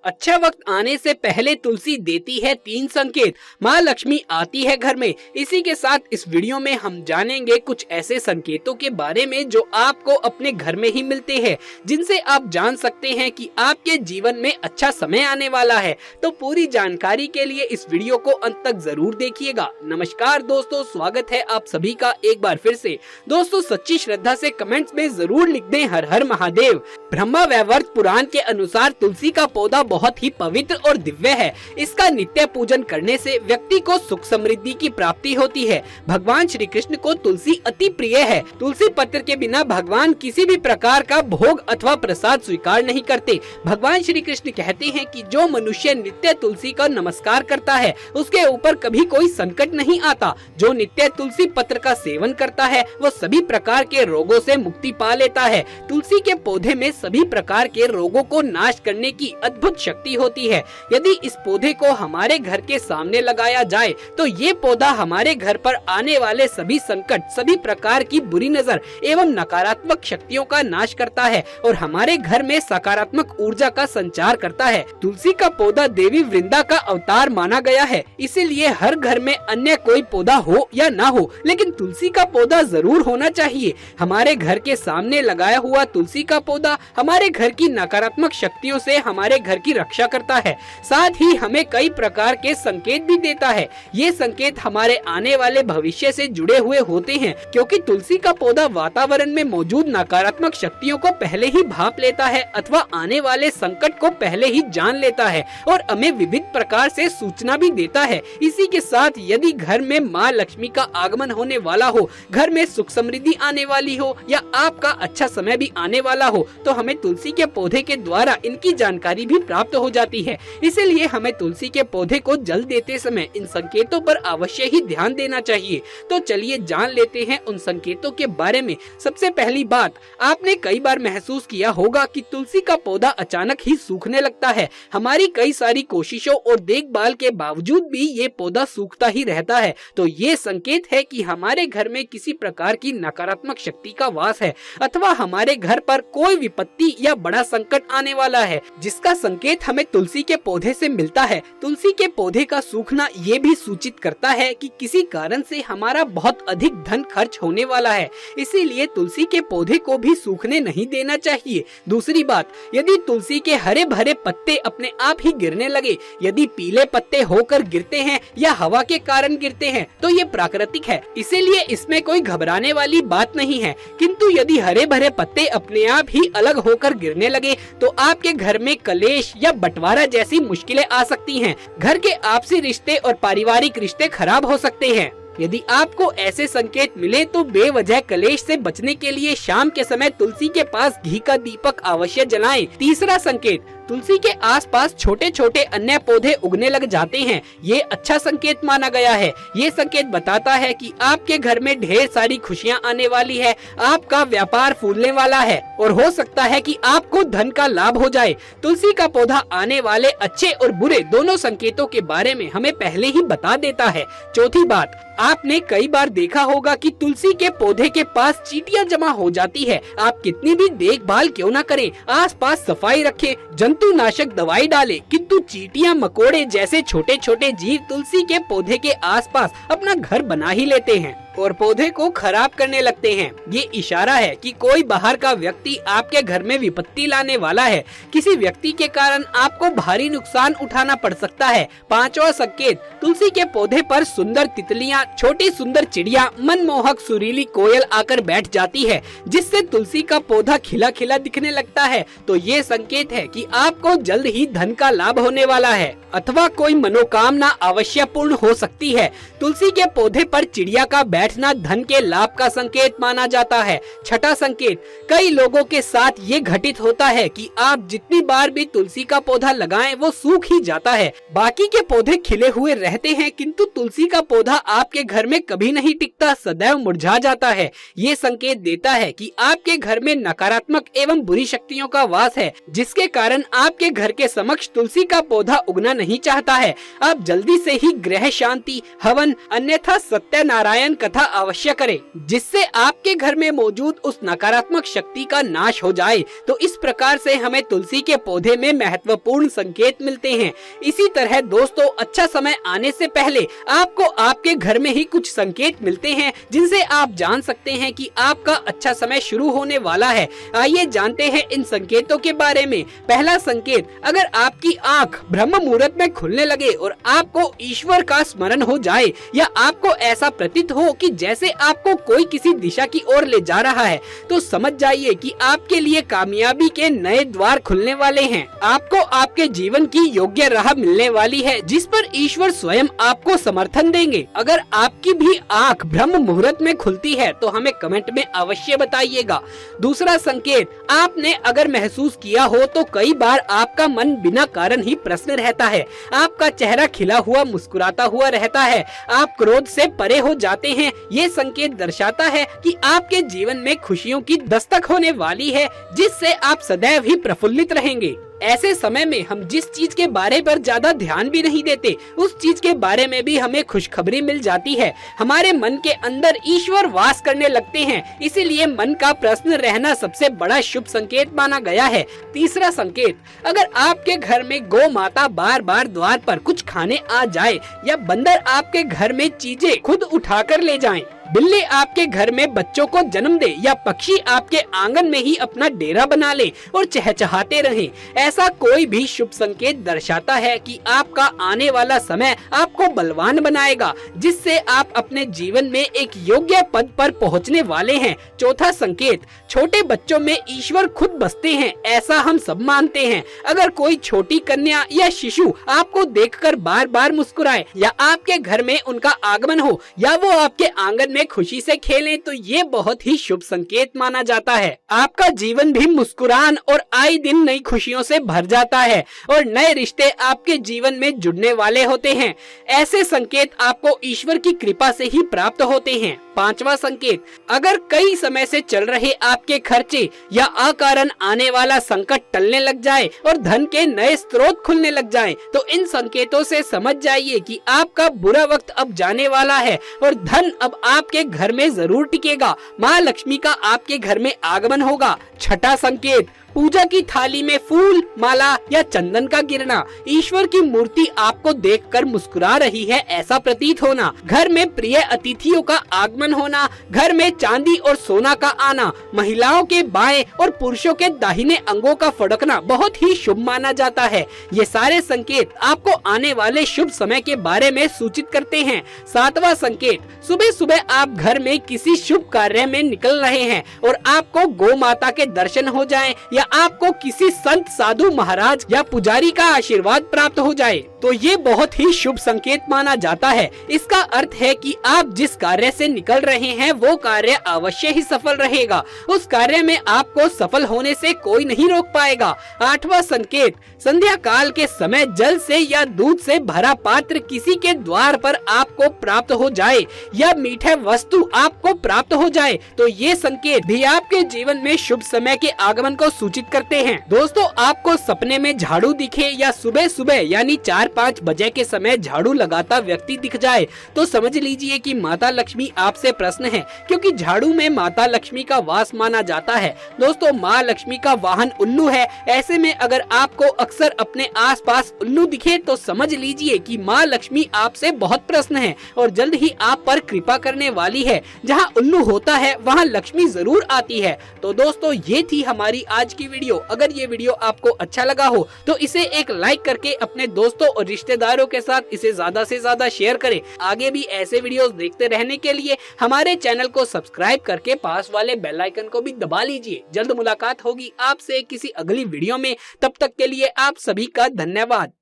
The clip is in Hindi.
अच्छा वक्त आने से पहले तुलसी देती है 3 संकेत। माँ लक्ष्मी आती है घर में। इसी के साथ इस वीडियो में हम जानेंगे कुछ ऐसे संकेतों के बारे में जो आपको अपने घर में ही मिलते हैं, जिनसे आप जान सकते हैं कि आपके जीवन में अच्छा समय आने वाला है। तो पूरी जानकारी के लिए इस वीडियो को अंत तक जरूर देखिएगा। नमस्कार दोस्तों, स्वागत है आप सभी का एक बार फिर से। दोस्तों, सच्ची श्रद्धा से कमेंट्स में जरूर लिख दें हर हर महादेव। ब्रह्मा वैवर्त पुराण के अनुसार तुलसी का पौधा बहुत ही पवित्र और दिव्य है। इसका नित्य पूजन करने से व्यक्ति को सुख समृद्धि की प्राप्ति होती है। भगवान श्री कृष्ण को तुलसी अति प्रिय है। तुलसी पत्र के बिना भगवान किसी भी प्रकार का भोग अथवा प्रसाद स्वीकार नहीं करते। भगवान श्री कृष्ण कहते हैं कि जो मनुष्य नित्य तुलसी का नमस्कार करता है उसके ऊपर कभी कोई संकट नहीं आता। जो नित्य तुलसी पत्र का सेवन करता है वो सभी प्रकार के रोगों से मुक्ति पा लेता है। तुलसी के पौधे में सभी प्रकार के रोगों को नाश करने की अद्भुत शक्ति होती है। यदि इस पौधे को हमारे घर के सामने लगाया जाए तो ये पौधा हमारे घर पर आने वाले सभी संकट, सभी प्रकार की बुरी नजर एवं नकारात्मक शक्तियों का नाश करता है और हमारे घर में सकारात्मक ऊर्जा का संचार करता है। तुलसी का पौधा देवी वृंदा का अवतार माना गया है, इसीलिए हर घर में अन्य कोई पौधा हो या ना हो, लेकिन तुलसी का पौधा जरूर होना चाहिए। हमारे घर के सामने लगाया हुआ तुलसी का पौधा हमारे घर की नकारात्मक शक्तियों से हमारे घर की रक्षा करता है, साथ ही हमें कई प्रकार के संकेत भी देता है। ये संकेत हमारे आने वाले भविष्य से जुड़े हुए होते हैं, क्योंकि तुलसी का पौधा वातावरण में मौजूद नकारात्मक शक्तियों को पहले ही भांप लेता है अथवा आने वाले संकट को पहले ही जान लेता है और हमें विविध प्रकार से सूचना भी देता है। इसी के साथ यदि घर में माँ लक्ष्मी का आगमन होने वाला हो, घर में सुख समृद्धि आने वाली हो या आपका अच्छा समय भी आने वाला हो, तो हमें तुलसी के पौधे के द्वारा इनकी जानकारी भी प्राप्त हो जाती है। इसीलिए हमें तुलसी के पौधे को जल देते समय इन संकेतों पर अवश्य ही ध्यान देना चाहिए। तो चलिए जान लेते हैं उन संकेतों के बारे में। सबसे पहली बात, आपने कई बार महसूस किया होगा कि तुलसी का पौधा अचानक ही सूखने लगता है। हमारी कई सारी कोशिशों और देखभाल के बावजूद भी ये पौधा सूखता ही रहता है, तो ये संकेत है कि हमारे घर में किसी प्रकार की नकारात्मक शक्ति का वास है अथवा हमारे घर पर कोई विपत्ति या बड़ा संकट आने वाला है, जिसका संकेत हमें तुलसी के पौधे से मिलता है। तुलसी के पौधे का सूखना ये भी सूचित करता है कि किसी कारण से हमारा बहुत अधिक धन खर्च होने वाला है, इसीलिए तुलसी के पौधे को भी सूखने नहीं देना चाहिए। दूसरी बात, यदि तुलसी के हरे भरे पत्ते अपने आप ही गिरने लगे, यदि पीले पत्ते होकर गिरते हैं या हवा के कारण गिरते हैं, तो ये प्राकृतिक है, इसीलिए इसमें कोई घबराने वाली बात नहीं है। किंतु यदि हरे भरे पत्ते अपने आप ही अलग होकर गिरने लगे तो आपके घर में कलेश या बंटवारा जैसी मुश्किलें आ सकती हैं। घर के आपसी रिश्ते और पारिवारिक रिश्ते खराब हो सकते हैं। यदि आपको ऐसे संकेत मिले तो बेवजह कलेश से बचने के लिए शाम के समय तुलसी के पास घी का दीपक अवश्य जलाएं। तीसरा संकेत, तुलसी के आसपास छोटे छोटे अन्य पौधे उगने लग जाते हैं। ये अच्छा संकेत माना गया है। ये संकेत बताता है कि आपके घर में ढेर सारी खुशियां आने वाली है, आपका व्यापार फूलने वाला है और हो सकता है कि आपको धन का लाभ हो जाए। तुलसी का पौधा आने वाले अच्छे और बुरे दोनों संकेतों के बारे में हमें पहले ही बता देता है। चौथी बात, आपने कई बार देखा होगा कि तुलसी के पौधे के पास चींटियां जमा हो जाती है। आप कितनी भी देखभाल क्यों न करें, आसपास सफाई रखें, जंतुनाशक दवाई डालें, किंतु चींटियां, मकोड़े जैसे छोटे छोटे जीव तुलसी के पौधे के आसपास अपना घर बना ही लेते हैं और पौधे को खराब करने लगते हैं। ये इशारा है कि कोई बाहर का व्यक्ति आपके घर में विपत्ति लाने वाला है। किसी व्यक्ति के कारण आपको भारी नुकसान उठाना पड़ सकता है। पांचवा संकेत, तुलसी के पौधे पर सुंदर तितलियां, छोटी सुंदर चिड़िया, मनमोहक सुरीली कोयल आकर बैठ जाती है, जिससे तुलसी का पौधा खिला खिला दिखने लगता है। तो ये संकेत है कि आपको जल्द ही धन का लाभ होने वाला है अथवा कोई मनोकामना अवश्य पूर्ण हो सकती है। तुलसी के पौधे पर चिड़िया का बैठना धन के लाभ का संकेत माना जाता है। छठा संकेत, कई लोगों के साथ ये घटित होता है कि आप जितनी बार भी तुलसी का पौधा लगाएं वो सूख ही जाता है। बाकी के पौधे खिले हुए रहते हैं, किंतु तुलसी का पौधा आपके घर में कभी नहीं टिकता, सदैव मुरझा जाता है। ये संकेत देता है कि आपके घर में नकारात्मक एवं बुरी शक्तियों का वास है, जिसके कारण आपके घर के समक्ष तुलसी का पौधा उगना नहीं चाहता है। आप जल्दी से ही ग्रह शांति, हवन, अन्यथा सत्यनारायण कथा तथा अवश्य करें, जिससे आपके घर में मौजूद उस नकारात्मक शक्ति का नाश हो जाए। तो इस प्रकार से हमें तुलसी के पौधे में महत्वपूर्ण संकेत मिलते हैं। इसी तरह दोस्तों, अच्छा समय आने से पहले आपको आपके घर में ही कुछ संकेत मिलते हैं, जिनसे आप जान सकते हैं कि आपका अच्छा समय शुरू होने वाला है। आइए जानते हैं इन संकेतों के बारे में। पहला संकेत, अगर आपकी आंख ब्रह्म मुहूर्त में खुलने लगे और आपको ईश्वर का स्मरण हो जाए, या आपको ऐसा प्रतीत हो कि जैसे आपको कोई किसी दिशा की ओर ले जा रहा है, तो समझ जाइए कि आपके लिए कामयाबी के नए द्वार खुलने वाले हैं। आपको आपके जीवन की योग्य राह मिलने वाली है, जिस पर ईश्वर स्वयं आपको समर्थन देंगे। अगर आपकी भी आंख ब्रह्म मुहूर्त में खुलती है तो हमें कमेंट में अवश्य बताइएगा। दूसरा संकेत, आपने अगर महसूस किया हो तो कई बार आपका मन बिना कारण ही प्रसन्न रहता है। आपका चेहरा खिला हुआ मुस्कुराता हुआ रहता है। आप क्रोध से परे हो जाते हैं। ये संकेत दर्शाता है कि आपके जीवन में खुशियों की दस्तक होने वाली है, जिससे आप सदैव ही प्रफुल्लित रहेंगे। ऐसे समय में हम जिस चीज के बारे पर ज्यादा ध्यान भी नहीं देते, उस चीज के बारे में भी हमें खुशखबरी मिल जाती है। हमारे मन के अंदर ईश्वर वास करने लगते हैं। इसीलिए मन का प्रसन्न रहना सबसे बड़ा शुभ संकेत माना गया है। तीसरा संकेत, अगर आपके घर में गौ माता बार बार द्वार पर कुछ खाने आ जाए, या बंदर आपके घर में चीजें खुद उठाकर ले जाएं, बिल्ली आपके घर में बच्चों को जन्म दे, या पक्षी आपके आंगन में ही अपना डेरा बना ले और चहचहाते रहें, ऐसा कोई भी शुभ संकेत दर्शाता है कि आपका आने वाला समय आपको बलवान बनाएगा, जिससे आप अपने जीवन में एक योग्य पद पर पहुंचने वाले हैं। चौथा संकेत, छोटे बच्चों में ईश्वर खुद बसते हैं, ऐसा हम सब मानते हैं। अगर कोई छोटी कन्या या शिशु आपको देखकर बार बार मुस्कुराए, या आपके घर में उनका आगमन हो, या वो आपके आंगन में खुशी से खेलें, तो ये बहुत ही शुभ संकेत माना जाता है। आपका जीवन भी मुस्कुरान और आए दिन नई खुशियों से भर जाता है, और नए रिश्ते आपके जीवन में जुड़ने वाले होते हैं। ऐसे संकेत आपको ईश्वर की कृपा से ही प्राप्त होते हैं। पांचवा संकेत, अगर कई समय से चल रहे आपके खर्चे या अकारण आने वाला संकट टलने लग जाए और धन के नए स्रोत खुलने लग जाए, तो इन संकेतों से समझ जाइए कि आपका बुरा वक्त अब जाने वाला है और धन अब आपके घर में जरूर टिकेगा। माँ लक्ष्मी का आपके घर में आगमन होगा। छठा संकेत, पूजा की थाली में फूल, माला या चंदन का गिरना, ईश्वर की मूर्ति आपको देखकर मुस्कुरा रही है ऐसा प्रतीत होना, घर में प्रिय अतिथियों का आगमन होना, घर में चांदी और सोना का आना, महिलाओं के बाएं और पुरुषों के दाहिने अंगों का फड़कना बहुत ही शुभ माना जाता है। ये सारे संकेत आपको आने वाले शुभ समय के बारे में सूचित करते हैं। सातवां संकेत, सुबह सुबह आप घर में किसी शुभ कार्य में निकल रहे हैं और आपको गौ माता के दर्शन हो जाएं, या आपको किसी संत, साधु, महाराज या पुजारी का आशीर्वाद प्राप्त हो जाए, तो ये बहुत ही शुभ संकेत माना जाता है। इसका अर्थ है कि आप जिस कार्य से निकल रहे हैं वो कार्य अवश्य ही सफल रहेगा। उस कार्य में आपको सफल होने से कोई नहीं रोक पाएगा। आठवां संकेत, संध्या काल के समय जल से या दूध से भरा पात्र किसी के द्वार पर आपको प्राप्त हो जाए, या मीठे वस्तु आपको प्राप्त हो जाए, तो ये संकेत भी आपके जीवन में शुभ समय के आगमन को सूचित करते हैं। दोस्तों, आपको सपने में झाड़ू दिखे, या सुबह सुबह यानी 4-5 बजे के समय झाड़ू लगाता व्यक्ति दिख जाए, तो समझ लीजिए कि माता लक्ष्मी आपसे प्रसन्न है, क्योंकि झाड़ू में माता लक्ष्मी का वास माना जाता है। दोस्तों, माँ लक्ष्मी का वाहन उल्लू है। ऐसे में अगर आपको अक्सर अपने आसपास उल्लू दिखे तो समझ लीजिए कि माँ लक्ष्मी आपसे बहुत प्रसन्न है और जल्द ही आप पर कृपा करने वाली है। जहाँ उल्लू होता है वहाँ लक्ष्मी जरूर आती है। तो दोस्तों, ये थी हमारी आज की वीडियो। अगर ये वीडियो आपको अच्छा लगा हो तो इसे एक लाइक करके अपने दोस्तों और रिश्तेदारों के साथ इसे ज्यादा से ज्यादा शेयर करें। आगे भी ऐसे वीडियोस देखते रहने के लिए हमारे चैनल को सब्सक्राइब करके पास वाले बेल आइकन को भी दबा लीजिए। जल्द मुलाकात होगी आपसे किसी अगली वीडियो में। तब तक के लिए आप सभी का धन्यवाद।